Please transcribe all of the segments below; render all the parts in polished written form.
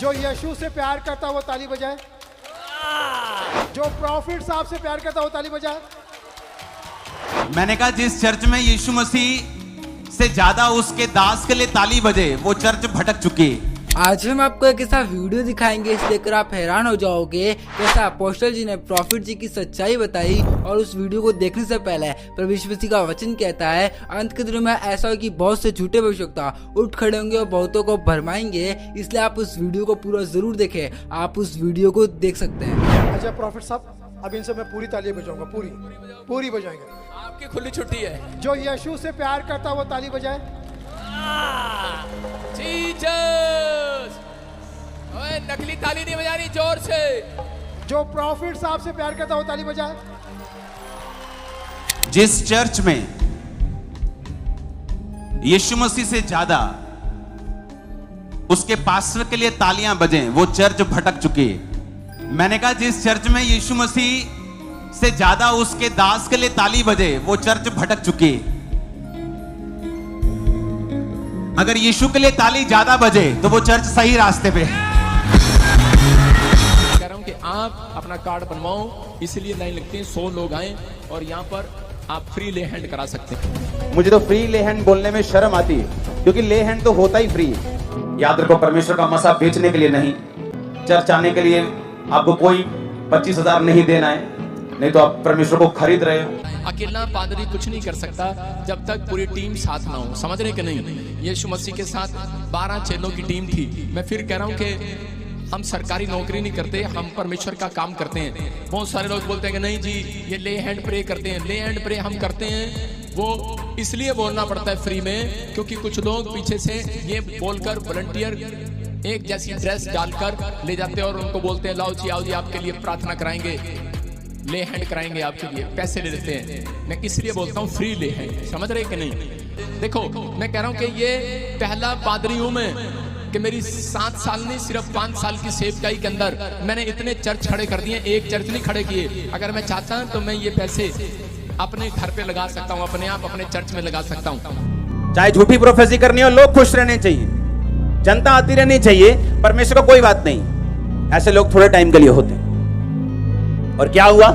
जो यीशु से प्यार करता है वो ताली बजाए। जो प्रॉफिट साहब से प्यार करता है वो ताली बजाए। मैंने कहा जिस चर्च में यीशु मसीह से ज्यादा उसके दास के लिए ताली बजे, वो चर्च भटक चुकी है। आज हम आपको एक ऐसा वीडियो दिखाएंगे, इसे देखकर आप हैरान हो जाओगे कैसा अपोस्टल जी ने प्रॉफिट जी की सच्चाई बताई। और उस वीडियो को देखने से पहले प्रभु यीशु मसीह का वचन कहता है अंत के दिनों में ऐसा हो कि बहुत से झूठे भविष्यवक्ता उठ खड़े होंगे और बहुतों को भरमाएंगे। इसलिए आप उस वीडियो को पूरा जरूर देखें, आप उस वीडियो को देख सकते हैं। अच्छा प्रॉफिट साहब, अब इनसे मैं पूरी ताली बजाऊंगा, पूरी बजाएंगे। आपकी खुली छुट्टी है। जो यीशु से प्यार करता है वो ताली बजाए। जीसस। ओए नकली ताली नहीं बजानी, जोर से। जो प्रॉफिट साहब से प्यार करता है वो ताली बजाए। जिस चर्च में यीशु मसीह से ज्यादा उसके पास्टर के लिए तालियां बजें, वो चर्च भटक चुकी है। मैंने कहा जिस चर्च में यीशु मसीह से ज्यादा उसके दास के लिए ताली बजे, वो चर्च भटक चुकी है। अगर यीशु के लिए ताली ज्यादा बजे तो वो चर्च सही रास्ते पे है। कह रहा हूं कि आप अपना कार्ड बनवाओ, इसलिए लाइन लगती है, 100 लोग आए और यहाँ पर आप फ्री ले हैंड करा सकते हैं। मुझे तो फ्री ले हैंड बोलने में शर्म आती है, क्योंकि ले हैंड तो होता ही फ्री है। याद रखो, परमेश्वर का मसा बेचने के लिए नहीं, चर्च आने के लिए आपको कोई 25,000 नहीं देना है, नहीं तो आप परमेश्वर को खरीद रहे हो। अकेला पादरी कुछ नहीं कर सकता जब तक पूरी टीम साथ ना हो, समझ रहे कि नहीं। यीशु मसीह के साथ 12 चेलों की टीम थी। मैं फिर कह रहा हूं कि हम सरकारी नौकरी नहीं करते, हम परमेश्वर का काम करते हैं। बहुत सारे लोग बोलते हैं कि नहीं जी ये ले हैंड प्रे करते हैं। ले हैंड प्रे हम करते हैं, वो इसलिए बोलना पड़ता है फ्री में, क्योंकि कुछ लोग पीछे से ये बोलकर वॉलंटियर एक जैसी ड्रेस डालकर ले जाते हैं और उनको बोलते हैं लाओ जी आओ जी आपके लिए प्रार्थना कराएंगे, ले हैंड कराएंगे आपके लिए, पैसे ले लेते हैं। मैं इसलिए बोलता हूँ फ्री ले हैंड, समझ रहे कि नहीं। देखो मैं कह रहा हूँ कि ये पहला पादरी हूँ मैं, कि मेरी 7 साल नहीं सिर्फ 5 साल की सेवकाई के अंदर मैंने इतने चर्च खड़े कर दिए, एक चर्च नहीं खड़े किए। अगर मैं चाहता तो मैं ये पैसे अपने घर पे लगा सकता हूँ, अपने आप अपने चर्च में लगा सकता हूँ। चाहे झूठी प्रोफेसी करनी हो, लोग खुश रहने चाहिए, जनता आती रहनी चाहिए, परमेश्वर को कोई बात नहीं। ऐसे लोग थोड़े टाइम के लिए होते हैं। और क्या हुआ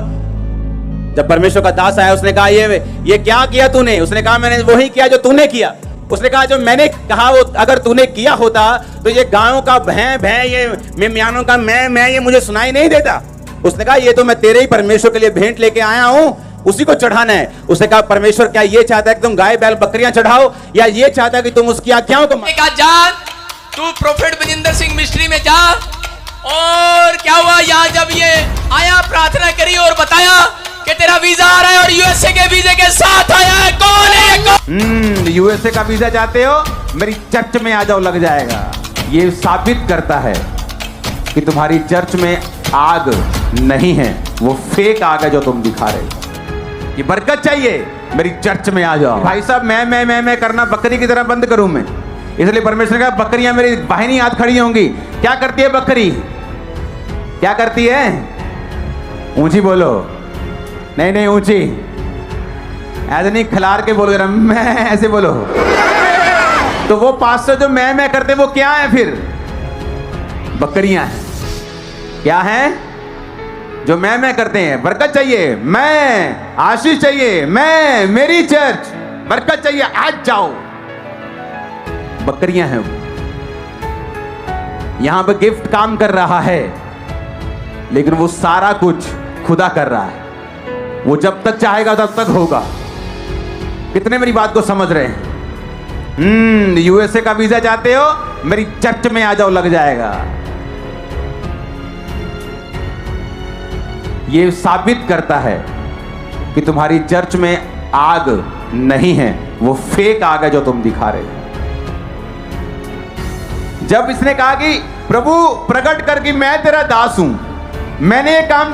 जब परमेश्वर का दास आया, उसने कहा ये क्या किया तूने? उसने कहा मैंने वही किया जो तूने किया। उसने कहा जो मैंने कहा वो अगर तूने किया होता तो ये गायों का भैं भैं, ये मेमयानों का मैं ये मुझे सुनाई नहीं देता। उसने कहा ये तो मैं तेरे ही परमेश्वर के लिए भेंट लेके आया हूं, उसी को चढ़ाना है। उसने कहा परमेश्वर क्या ये चाहता है कि तुम गाय बैल बकरियां चढ़ाओ, या ये चाहता है कि तुम उसकी आज्ञाओं को जा? तू प्रोफेट बजिंदर सिंह मिस्ट्री में जा। और क्या हुआ यहाँ जब ये आया, प्रार्थना करी और बताया कि तेरा वीजा आ रहा है और यूएसए के वीजे के साथ आया है। कौन है ये? यूएसए का वीजा चाहते हो? मेरी चर्च में आ जाओ, लग जाएगा। ये साबित करता है कि तुम्हारी चर्च में आग नहीं है, वो फेक आग है जो तुम दिखा रहे हो। ये बरकत चाहिए, मेरी चर्च में आ जाओ। भाई साहब मैं करना बकरी की तरह बंद करूं मैं, इसलिए परमेश्वर का बकरियां मेरी बाहिनी हाथ खड़ी होंगी। क्या करती है बकरी? क्या करती है? ऊंची बोलो। नहीं ऊंची, ऐसे नहीं खिलार के बोल रहा मैं, ऐसे बोलो। तो वो पास्टर जो मैं करते वो क्या है फिर? बकरियां हैं। क्या हैं? जो मैं करते हैं। बरकत चाहिए, मैं आशीष चाहिए, मैं मेरी चर्च बरकत चाहिए, आज जाओ। बकरियां हैं। यहां पे गिफ्ट काम कर रहा है, लेकिन वो सारा कुछ खुदा कर रहा है। वो जब तक चाहेगा तब तक होगा। कितने मेरी बात को समझ रहे हैं? यूएसए का वीजा चाहते हो? मेरी चर्च में आ जाओ, लग जाएगा। ये साबित करता है कि तुम्हारी चर्च में आग नहीं है, वो फेक आग है जो तुम दिखा रहे हो। जब इसने कहा कि प्रभु प्रकट कर कि मैं तेरा दास हूं, मैंने ये काम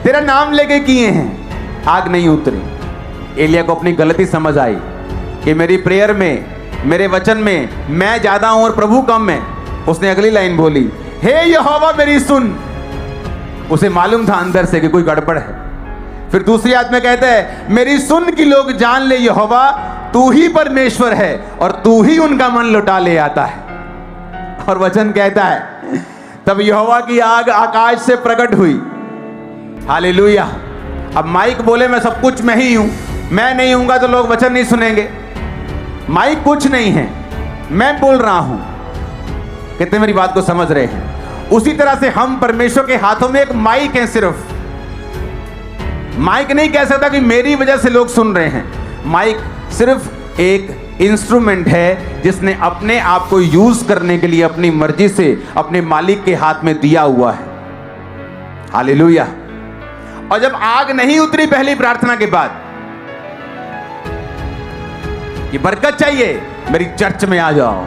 तेरा नाम लेके किए हैं, आग नहीं उतरी। एलिया को अपनी गलती समझ आई कि मेरी प्रेयर में, मेरे वचन में मैं ज्यादा हूं और प्रभु कम है। उसने अगली लाइन बोली, हे यहोवा मेरी सुन। उसे मालूम था अंदर से कि कोई गड़बड़ है। फिर दूसरी आयत में कहता है, मेरी सुन कि लोग जान ले यहोवा तू ही परमेश्वर है और तू ही उनका मन लौटा ले आता है। और वचन कहता है तब यहोवा की आग आकाश से प्रकट हुई। हालेलुया। अब माइक बोले मैं सब कुछ मैं ही हूं, मैं नहीं हूंगा तो लोग वचन नहीं सुनेंगे। माइक कुछ नहीं है, मैं बोल रहा हूं। कितने मेरी बात को समझ रहे हैं? उसी तरह से हम परमेश्वर के हाथों में एक माइक है। सिर्फ माइक नहीं कह सकता कि मेरी वजह से लोग सुन रहे हैं। माइक सिर्फ एक इंस्ट्रूमेंट है जिसने अपने आप को यूज करने के लिए अपनी मर्जी से अपने मालिक के हाथ में दिया हुआ है। हालेलुया। और जब आग नहीं उतरी पहली प्रार्थना के बाद, ये बरकत चाहिए, मेरी चर्च में आ जाओ।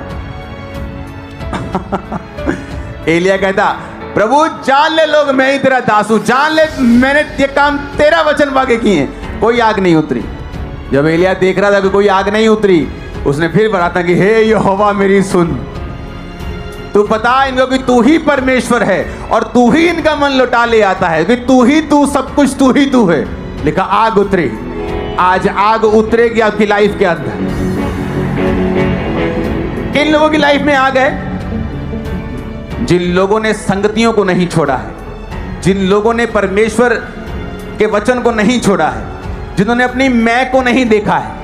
एलिया कहता प्रभु जान ले लोग मैं ही तेरा दास हूं, जान ले मैंने ये काम तेरा वचन पाके किए। कोई आग नहीं उतरी। जब एलिया देख रहा था कि कोई आग नहीं उतरी, उसने फिर प्रार्थना की, हे यहोवा मेरी सुन, तू बता इनको कि तू ही परमेश्वर है और तू ही इनका मन लौटा ले आता है, कि तू ही तू, सब कुछ तू ही तू है। लिखा आग उतरी। आज आग उतरेगी आपकी लाइफ के अंदर। किन लोगों की लाइफ में आग है? जिन लोगों ने संगतियों को नहीं छोड़ा है, जिन लोगों ने परमेश्वर के वचन को नहीं छोड़ा है, जिन्होंने अपनी मैं को नहीं देखा है।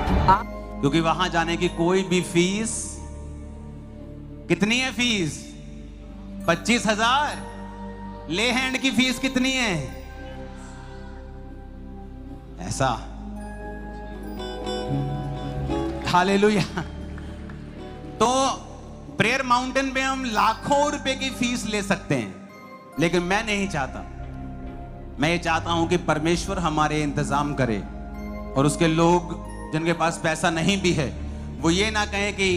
क्योंकि वहां जाने की कोई भी फीस, कितनी है फीस? 25,000। ले हैंड की फीस कितनी है? ऐसा। हालेलुया। तो प्रेयर माउंटेन पे हम लाखों रुपए की फीस ले सकते हैं, लेकिन मैं नहीं चाहता। मैं ये चाहता हूं कि परमेश्वर हमारे इंतजाम करे और उसके लोग जिनके पास पैसा नहीं भी है वो ये ना कहें कि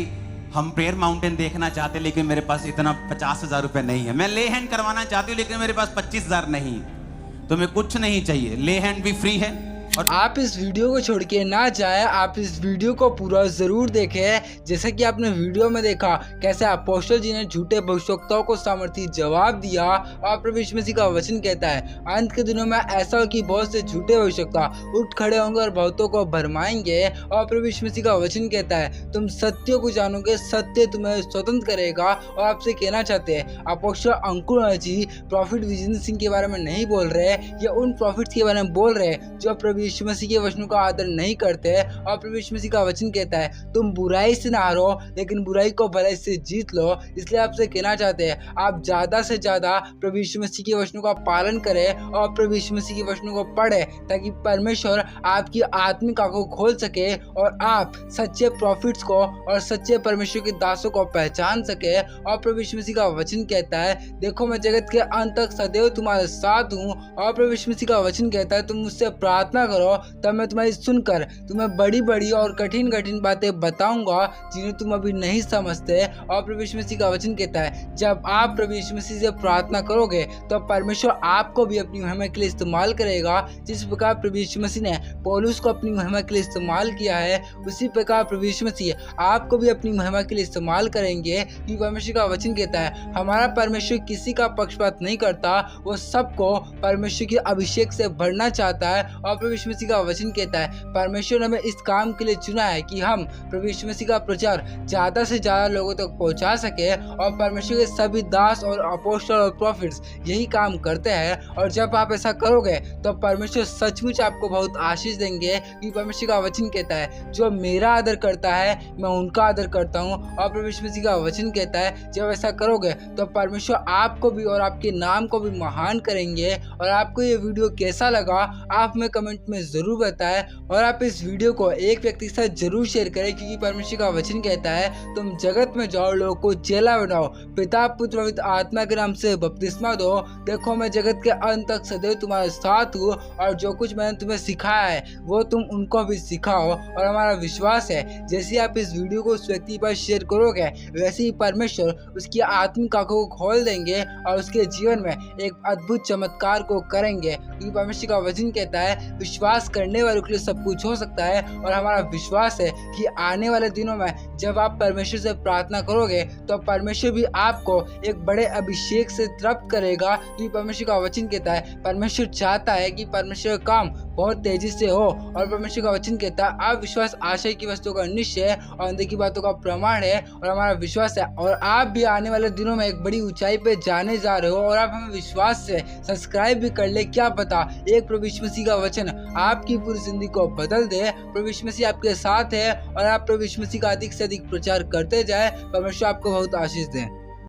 हम प्रेयर माउंटेन देखना चाहते लेकिन मेरे पास इतना 50,000 रुपए नहीं है। मैं ले हैंड करवाना चाहती हूँ लेकिन मेरे पास 25,000 नहीं है। तो मैं कुछ नहीं चाहिए, ले हैंड भी फ्री है। और आप इस वीडियो को छोड़ के ना जाए, आप इस वीडियो को पूरा जरूर देखें। जैसे कि आपने वीडियो में देखा कैसे अपोस्टल जी ने झूठे भविष्यवक्ताओं को सामर्थी जवाब दिया। और प्रभु यीशु मसीह का वचन कहता है अंत के दिनों में ऐसा हो कि बहुत से झूठे भविष्यवक्ता उठ खड़े होंगे और बहुतों को भरमाएंगे। और प्रभु यीशु मसीह का वचन कहता है तुम सत्य को जानोगे, सत्य तुम्हें स्वतंत्र करेगा। और आपसे कहना चाहते हैं अपोस्टल अंकुर जी प्रॉफिट विजेंद्र सिंह के बारे में नहीं बोल रहे, या उन प्रॉफिट्स के बारे में बोल रहे जो प्रभु यीशु मसीह के वचनों का आदर नहीं करते। और प्रभु यीशु मसीह का वचन कहता है तुम बुराई से ना हारो लेकिन बुराई को भलाई से जीत लो। इसलिए आपसे कहना चाहते हैं आप ज्यादा से ज्यादा प्रभु यीशु मसीह के वचनों का पालन करें और प्रभु यीशु मसीह के वचनों को पढ़े, ताकि परमेश्वर आपकी आत्मिक आंखों को खोल सके और आप सच्चे प्रॉफिट्स को और सच्चे परमेश्वर के दासों को पहचान सके। और प्रभु यीशु मसीह का वचन कहता है देखो मैं जगत के अंत तक सदैव तुम्हारे साथ हूँ। और प्रभु यीशु मसीह का वचन कहता है तुम मुझसे प्रार्थना करो तब मैं तुम्हारी सुनकर तुम्हें बड़ी बड़ी और कठिन कठिन बातें बताऊंगा जिन्हें तुम अभी नहीं समझते। और प्रभु यीशु मसीह का वचन कहता है जब आप प्रभु यीशु मसीह से प्रार्थना करोगे तो परमेश्वर आपको भी अपनी महिमा के लिए इस्तेमाल करेगा। जिस प्रकार प्रभु यीशु मसीह ने पौलुस को अपनी महिमा के लिए इस्तेमाल किया है, उसी प्रकार प्रभु यीशु मसीह आपको भी अपनी महिमा के लिए इस्तेमाल करेंगे। क्योंकि परमेश्वर का वचन कहता है हमारा परमेश्वर किसी का पक्षपात नहीं करता, वो सबको परमेश्वर के अभिषेक से भरना चाहता है। और प्रभु यीशु मसीह का वचन कहता है परमेश्वर ने हमें इस काम के लिए चुना है कि हम प्रभु यीशु मसीह का प्रचार ज्यादा से ज्यादा लोगों तक पहुंचा सके। और परमेश्वर के सभी दास और अपोस्टल और प्रॉफिट्स यही काम करते हैं। और जब आप ऐसा करोगे तो परमेश्वर सचमुच आपको बहुत आशीष देंगे। क्योंकि परमेश्वर का वचन कहता है जो मेरा आदर करता है मैं उनका आदर करता हूँ। और प्रभु यीशु मसीह का वचन कहता है जब ऐसा करोगे तो परमेश्वर आपको भी और आपके नाम को भी महान करेंगे। और आपको ये वीडियो कैसा लगा आप में कमेंट में जरूर बताएं। और आप इस वीडियो को एक व्यक्ति के साथ जरूर शेयर करें, क्योंकि परमेश्वर का वचन कहता है तुम जगत में जाओ लोगों को चेला बनाओ, पिता पुत्र पवित्र आत्मा के नाम से बपतिस्मा दो। देखो मैं जगत के अंत तक सदैव तुम्हारे साथ हूँ और जो कुछ मैंने तुम्हें सिखाया है वो तुम उनको भी सिखाओ। और हमारा विश्वास है जैसे आप इस वीडियो को उस व्यक्ति पर शेयर करोगे वैसे ही परमेश्वर उसकी आत्मिक आंखों को खोल देंगे और उसके जीवन में एक अद्भुत चमत्कार को करेंगे। क्योंकि परमेश्वर का वचन कहता है विश्वास करने वालों के लिए सब कुछ हो सकता है। और हमारा विश्वास है कि आने वाले दिनों में जब आप परमेश्वर से प्रार्थना करोगे तो परमेश्वर भी आपको एक बड़े अभिषेक से तृप्त करेगा। क्योंकि परमेश्वर का वचन कहता है, परमेश्वर चाहता है कि परमेश्वर का काम बहुत तेजी से हो। और परमेश्वर का वचन कहता है, आप विश्वास आशा की वस्तु का निश्चय है और अनदेखी बातों का प्रमाण है। और हमारा विश्वास है और आप भी आने वाले दिनों में एक बड़ी ऊंचाई पे जाने जा रहे हो। और आप हमें विश्वास से सब्सक्राइब भी कर ले, क्या पता एक प्रभु यीशु मसीह का वचन आपकी पूरी जिंदगी को बदल दे। प्रभु यीशु मसीह आपके साथ है और आप प्रभु यीशु मसीह का अधिक से अधिक प्रचार करते जाए। परमेश्वर आपको बहुत आशीष दे।